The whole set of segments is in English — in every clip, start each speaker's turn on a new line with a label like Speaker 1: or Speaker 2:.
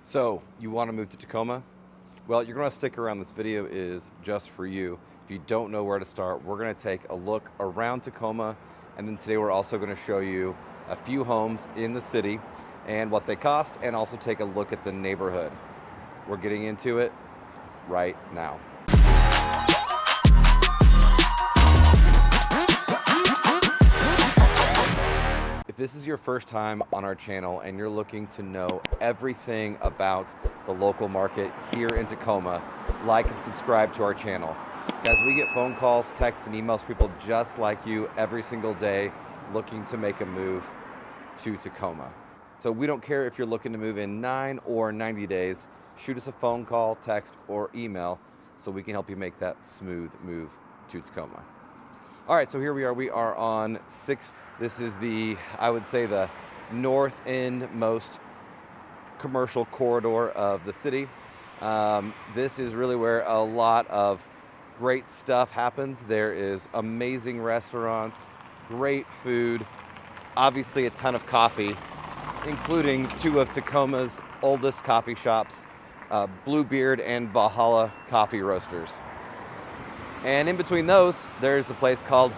Speaker 1: So, you want to move to Tacoma? Well, you're going to stick around. This video is just for you. If you don't know where to start, we're going to take a look around Tacoma, and then today we're also going to show you a few homes in the city and what they cost, and also take a look at the neighborhood. We're getting into it right now. If this is your first time on our channel and you're looking to know everything about the local market here in Tacoma, like and subscribe to our channel. Guys, we get phone calls, texts, and emails from people just like you every single day looking to make a move to Tacoma. So we don't care if you're looking to move in 9 or 90 days, shoot us a phone call, text, or email so we can help you make that smooth move to Tacoma. All right, so here we are. We are on 6th. This is I would say, the north end most commercial corridor of the city. This is really where a lot of great stuff happens. There is amazing restaurants, great food, obviously a ton of coffee, including two of Tacoma's oldest coffee shops, Bluebeard and Valhalla Coffee Roasters. And in between those, there's a place called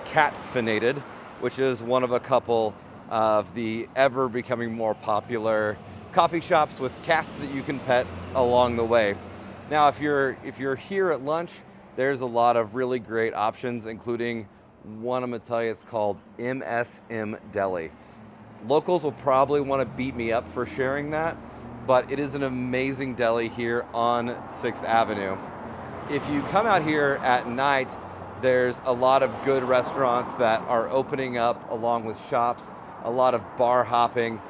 Speaker 1: Catfinated, which is one of a couple of the ever becoming more popular coffee shops with cats that you can pet along the way. Now, if you're here at lunch, there's a lot of really great options, including one I'm gonna tell you, it's called MSM Deli. Locals will probably want to beat me up for sharing that, but it is an amazing deli here on 6th Avenue. If you come out here at night, there's a lot of good restaurants that are opening up along with shops, a lot of bar hopping.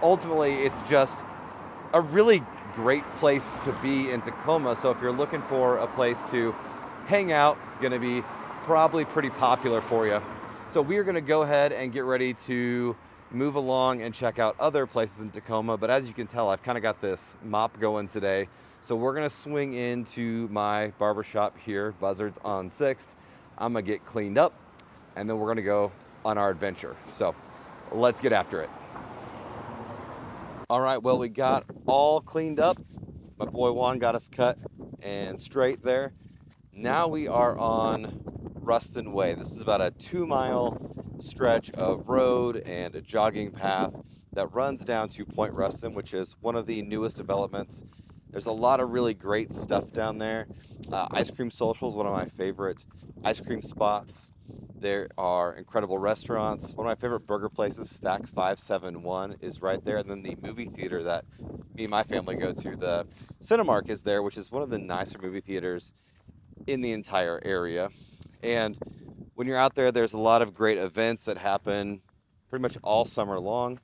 Speaker 1: Ultimately, it's just a really great place to be in Tacoma. So if you're looking for a place to hang out, it's gonna be probably pretty popular for you. So we are gonna go ahead and get ready to move along and check out other places in Tacoma. But as you can tell, I've kind of got this mop going today. So we're gonna swing into my barbershop here, Buzzards on 6th. I'm gonna get cleaned up, and then we're gonna go on our adventure. So let's get after it. All right, well, we got all cleaned up. My boy Juan got us cut and straight there. Now we are on Ruston Way. This is about a 2-mile stretch of road and a jogging path that runs down to Point Ruston, which is one of the newest developments. There's a lot of really great stuff down there. Ice Cream Social is one of my favorite ice cream spots. There are incredible restaurants. One of my favorite burger places, Stack 571, is right there. And then the movie theater that me and my family go to, the Cinemark, is there, which is one of the nicer movie theaters in the entire area. And when you're out there, there's a lot of great events that happen pretty much all summer long.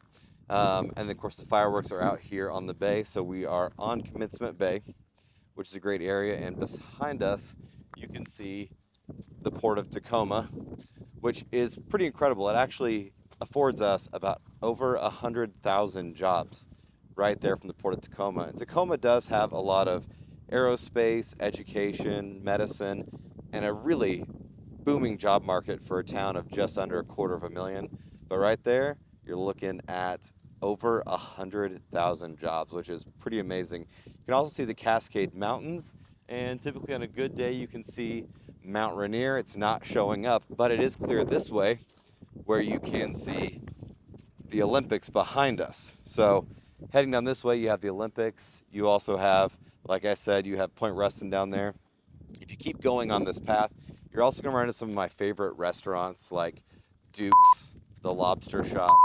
Speaker 1: And then, of course, the fireworks are out here on the bay. So we are on Commencement Bay, which is a great area. And behind us, you can see the Port of Tacoma, which is pretty incredible. It actually affords us about over 100,000 jobs right there from the Port of Tacoma. And Tacoma does have a lot of aerospace, education, medicine, and a really booming job market for a town of just under 250,000. But right there, you're looking at over 100,000 jobs, which is pretty amazing. You can also see the Cascade Mountains, and typically on a good day, you can see Mount Rainier. It's not showing up, but it is clear this way where you can see the Olympics behind us. So heading down this way, you have the Olympics. You also have, like I said, you have Point Ruston down there. If you keep going on this path, you're also going to run into some of my favorite restaurants like Duke's, the Lobster Shop,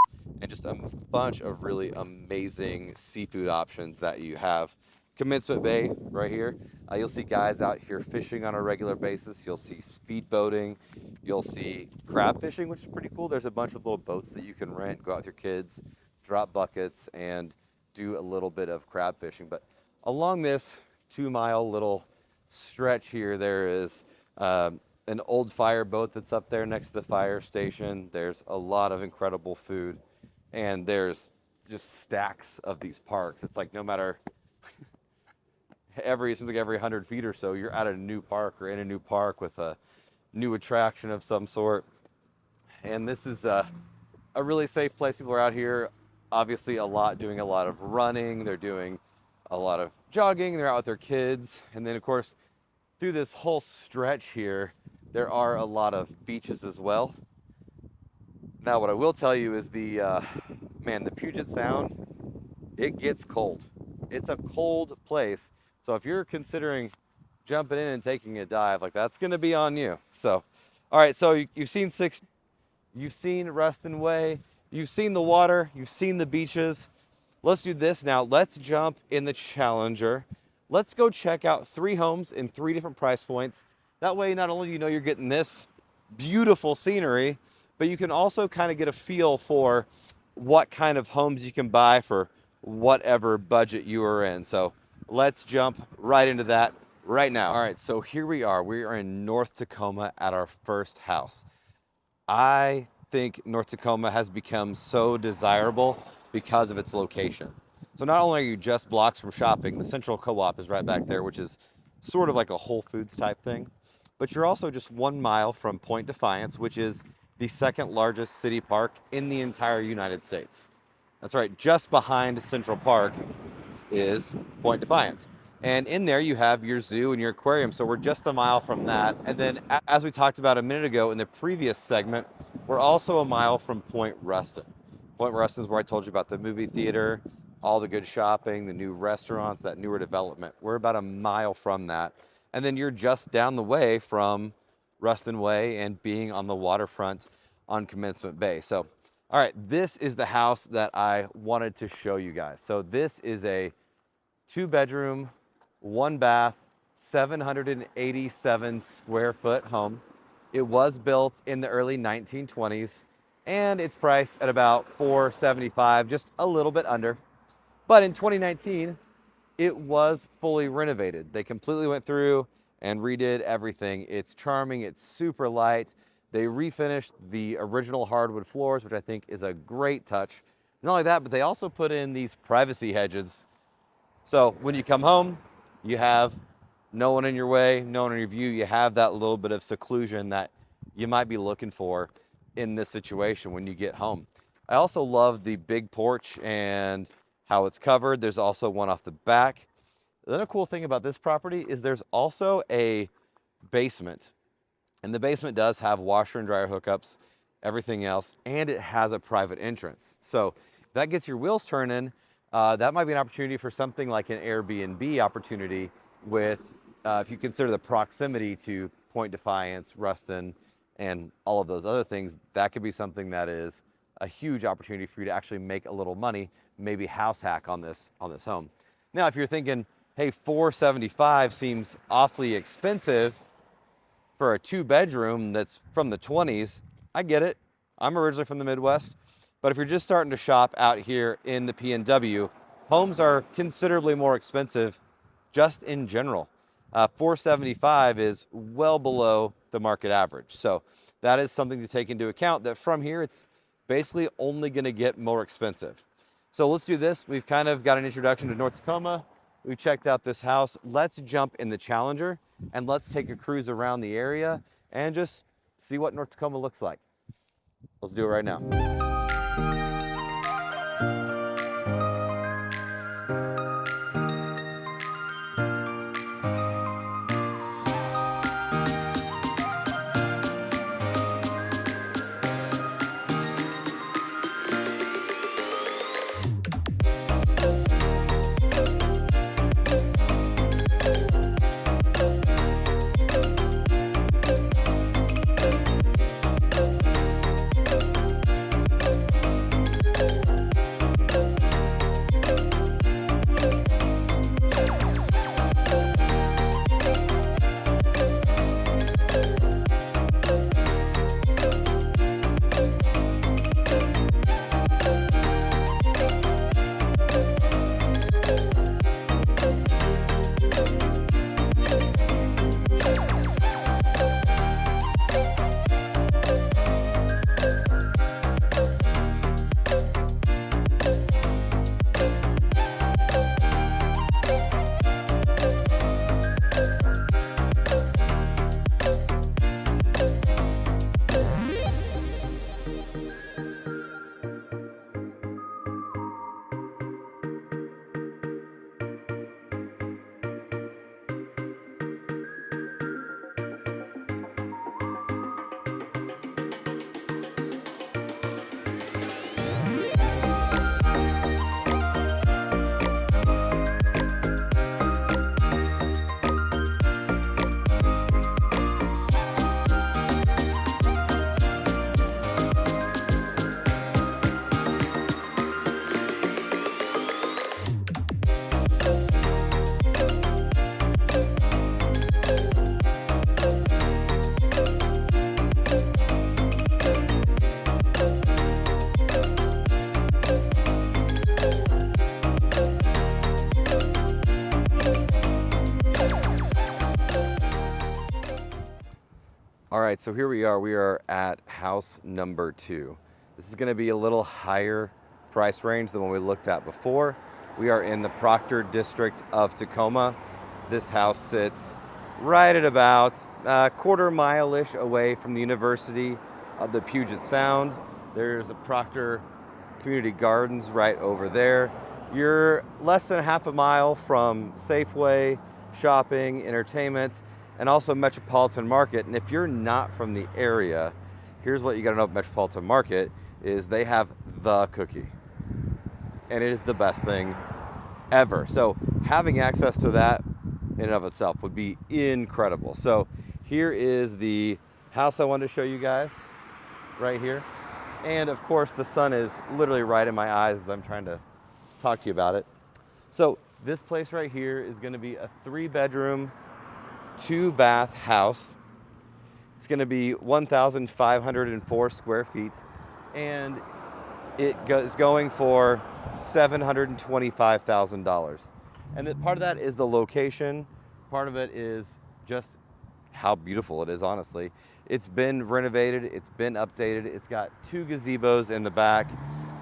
Speaker 1: and just a bunch of really amazing seafood options that you have. Commencement Bay right here. You'll see guys out here fishing on a regular basis. You'll see speed boating. You'll see crab fishing, which is pretty cool. There's a bunch of little boats that you can rent, go out with your kids, drop buckets, and do a little bit of crab fishing. But along this 2-mile little stretch here, there is an old fire boat that's up there next to the fire station. There's a lot of incredible food, and there's just stacks of these parks. It's like no matter it seems like every 100 feet or so, you're at a new park or in a new park with a new attraction of some sort. And this is a really safe place. People are out here, obviously, doing a lot of running. They're doing a lot of jogging, they're out with their kids. And then of course, through this whole stretch here, there are a lot of beaches as well. Now, what I will tell you is the Puget Sound, it gets cold. It's a cold place. So if you're considering jumping in and taking a dive, like that's gonna be on you. So, all right, so you've seen you've seen Ruston Way, you've seen the water, you've seen the beaches. Let's do this now. Let's jump in the Challenger. Let's go check out 3 homes in 3 different price points. That way, not only do you know you're getting this beautiful scenery, but you can also kind of get a feel for what kind of homes you can buy for whatever budget you are in. So let's jump right into that right now. All right, so here we are. We are in North Tacoma at our first house. I think North Tacoma has become so desirable because of its location. So not only are you just blocks from shopping, the Central Co-op is right back there, which is sort of like a Whole Foods type thing, but you're also just 1 mile from Point Defiance, which is the 2nd largest city park in the entire United States. That's right, just behind Central Park is Point Defiance. And in there you have your zoo and your aquarium, so we're just 1 mile from that. And then as we talked about a minute ago in the previous segment, we're also 1 mile from Point Ruston. Point Ruston is where I told you about the movie theater, all the good shopping, the new restaurants, that newer development. We're about 1 mile from that. And then you're just down the way from Ruston Way and being on the waterfront on Commencement Bay. So, all right, this is the house that I wanted to show you guys. So this is a 2-bedroom, 1 bath, 787 square foot home. It was built in the early 1920s and it's priced at about $475, just a little bit under. But in 2019, it was fully renovated. They completely went through and redid everything. It's charming, it's super light. They refinished the original hardwood floors, which I think is a great touch. Not only that, but they also put in these privacy hedges. So when you come home, you have no one in your way, no one in your view. You have that little bit of seclusion that you might be looking for in this situation when you get home. I also love the big porch and how it's covered. There's also one off the back. The other cool thing about this property is there's also a basement. And the basement does have washer and dryer hookups, everything else, and it has a private entrance. So if that gets your wheels turning, that might be an opportunity for something like an Airbnb opportunity with, if you consider the proximity to Point Defiance, Ruston, and all of those other things, that could be something that is a huge opportunity for you to actually make a little money, maybe house hack on this home. Now, if you're thinking, hey, $475 seems awfully expensive for a 2-bedroom that's from the 20s, I get it. I'm originally from the Midwest, but if you're just starting to shop out here in the PNW, homes are considerably more expensive just in general. $475 is well below the market average. So that is something to take into account, that from here, it's basically only gonna get more expensive. So let's do this. We've kind of got an introduction to North Tacoma. We checked out this house. Let's jump in the Challenger and let's take a cruise around the area and just see what North Tacoma looks like. Let's do it right now. right, so here we are. We are at house number 2. This is going to be a little higher price range than what we looked at before. We are in the Proctor district of Tacoma. This house sits right at about a quarter mile-ish away from the University of the Puget Sound. There's a Proctor Community Gardens right over there. You're less than half a mile from Safeway, shopping, entertainment, and also Metropolitan Market. And if you're not from the area, here's what you gotta know about Metropolitan Market is they have the cookie. And it is the best thing ever. So having access to that in and of itself would be incredible. So here is the house I wanted to show you guys right here. And of course the sun is literally right in my eyes as I'm trying to talk to you about it. So this place right here is gonna be a 3-bedroom, 2-bath house. It's gonna be 1,504 square feet, and it is going for $725,000. And part of that is the location. Part of it is just how beautiful it is, honestly. It's been renovated, it's been updated. It's got 2 gazebos in the back,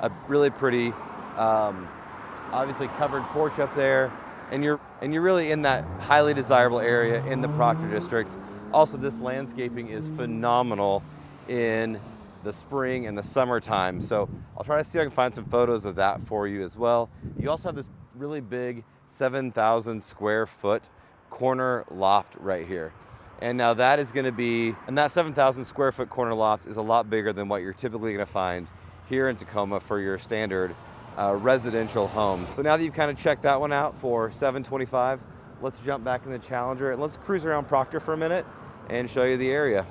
Speaker 1: a really pretty, obviously covered porch up there, and you're really in that highly desirable area in the Proctor district. Also, this landscaping is phenomenal in the spring and the summertime. So I'll try to see if I can find some photos of that for you as well. You also have this really big 7,000 square foot corner loft right here. And now that is gonna be, and that 7,000 square foot corner loft is a lot bigger than what you're typically gonna find here in Tacoma for your standard residential homes. So now that you've kind of checked that one out for $725, let's jump back in the Challenger and let's cruise around Proctor for a minute and show you the area.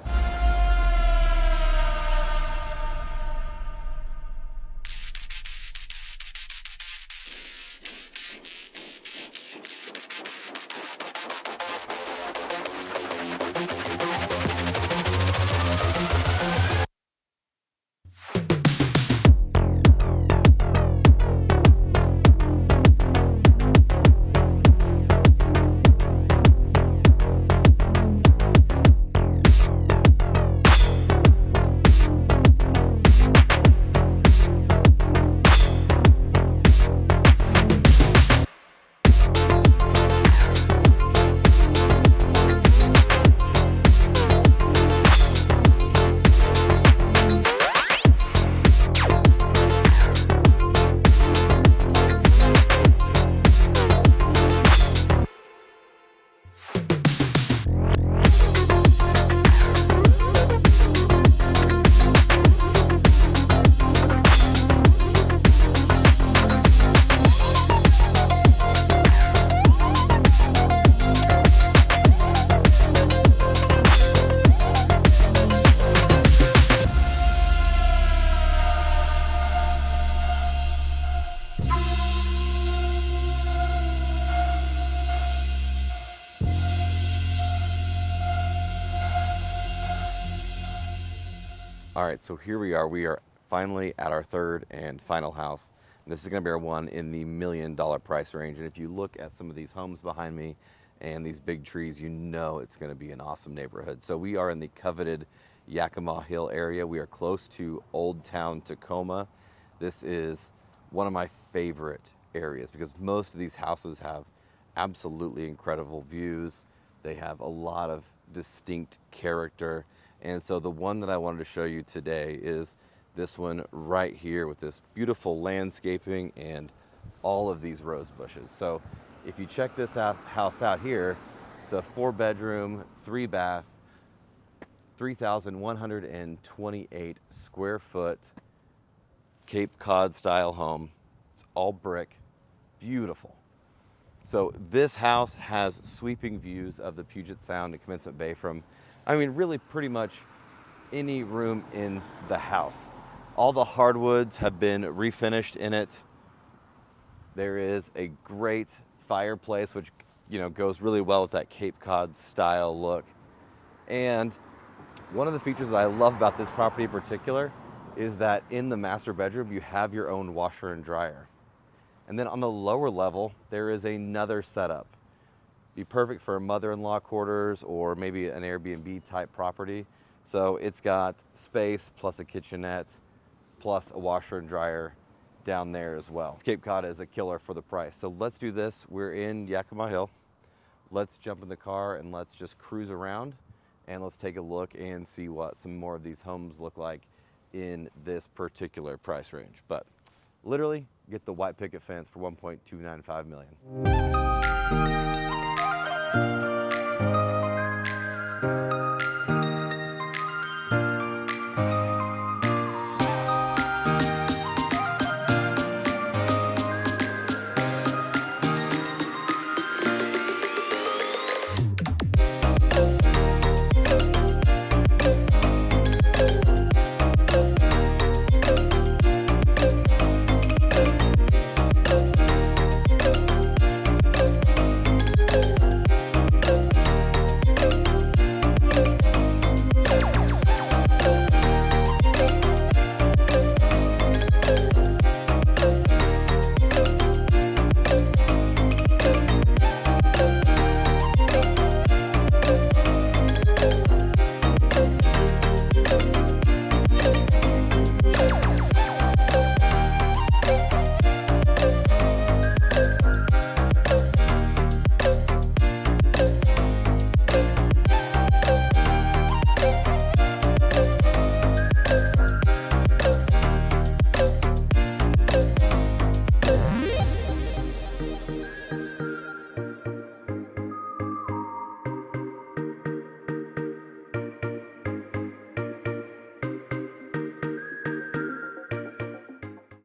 Speaker 1: All right, so here we are. We are finally at our 3rd and final house. And this is gonna be our one in the $1 million price range. And if you look at some of these homes behind me and these big trees, you know it's gonna be an awesome neighborhood. So we are in the coveted Yakima Hill area. We are close to Old Town Tacoma. This is one of my favorite areas because most of these houses have absolutely incredible views. They have a lot of distinct character. And so the one that I wanted to show you today is this one right here with this beautiful landscaping and all of these rose bushes. So if you check this house out here, it's a 4-bedroom, 3-bath, 3,128 square foot Cape Cod style home. It's all brick, beautiful. So this house has sweeping views of the Puget Sound and Commencement Bay from, I mean, really pretty much any room in the house. All the hardwoods have been refinished in it. There is a great fireplace, which, you know, goes really well with that Cape Cod style look. And one of the features that I love about this property in particular is that in the master bedroom, you have your own washer and dryer. And then on the lower level, there is another setup. Be perfect for mother-in-law quarters or maybe an Airbnb type property. So it's got space plus a kitchenette plus a washer and dryer down there as well. Cape Cod is a killer for the price. So let's do this. We're in Yakima Hill. Let's jump in the car and let's just cruise around and let's take a look and see what some more of these homes look like in this particular price range. But literally get the white picket fence for $1.295 million.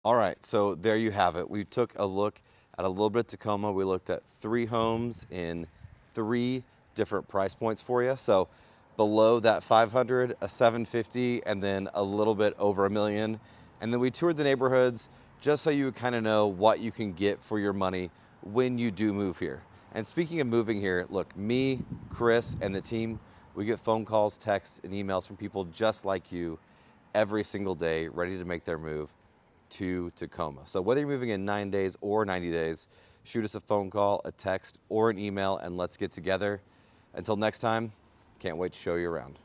Speaker 1: All right, so there you have it. We took a look at a little bit of Tacoma. We looked at 3 homes in 3 different price points for you. So below that 500, a 750, and then a little bit over $1 million. And then we toured the neighborhoods just so you would kind of know what you can get for your money when you do move here. And speaking of moving here, look, me, Chris, and the team, we get phone calls, texts, and emails from people just like you every single day, ready to make their move to Tacoma. So whether you're moving in 9 days or 90 days, shoot us a phone call, a text, or an email, and let's get together. Until next time, can't wait to show you around.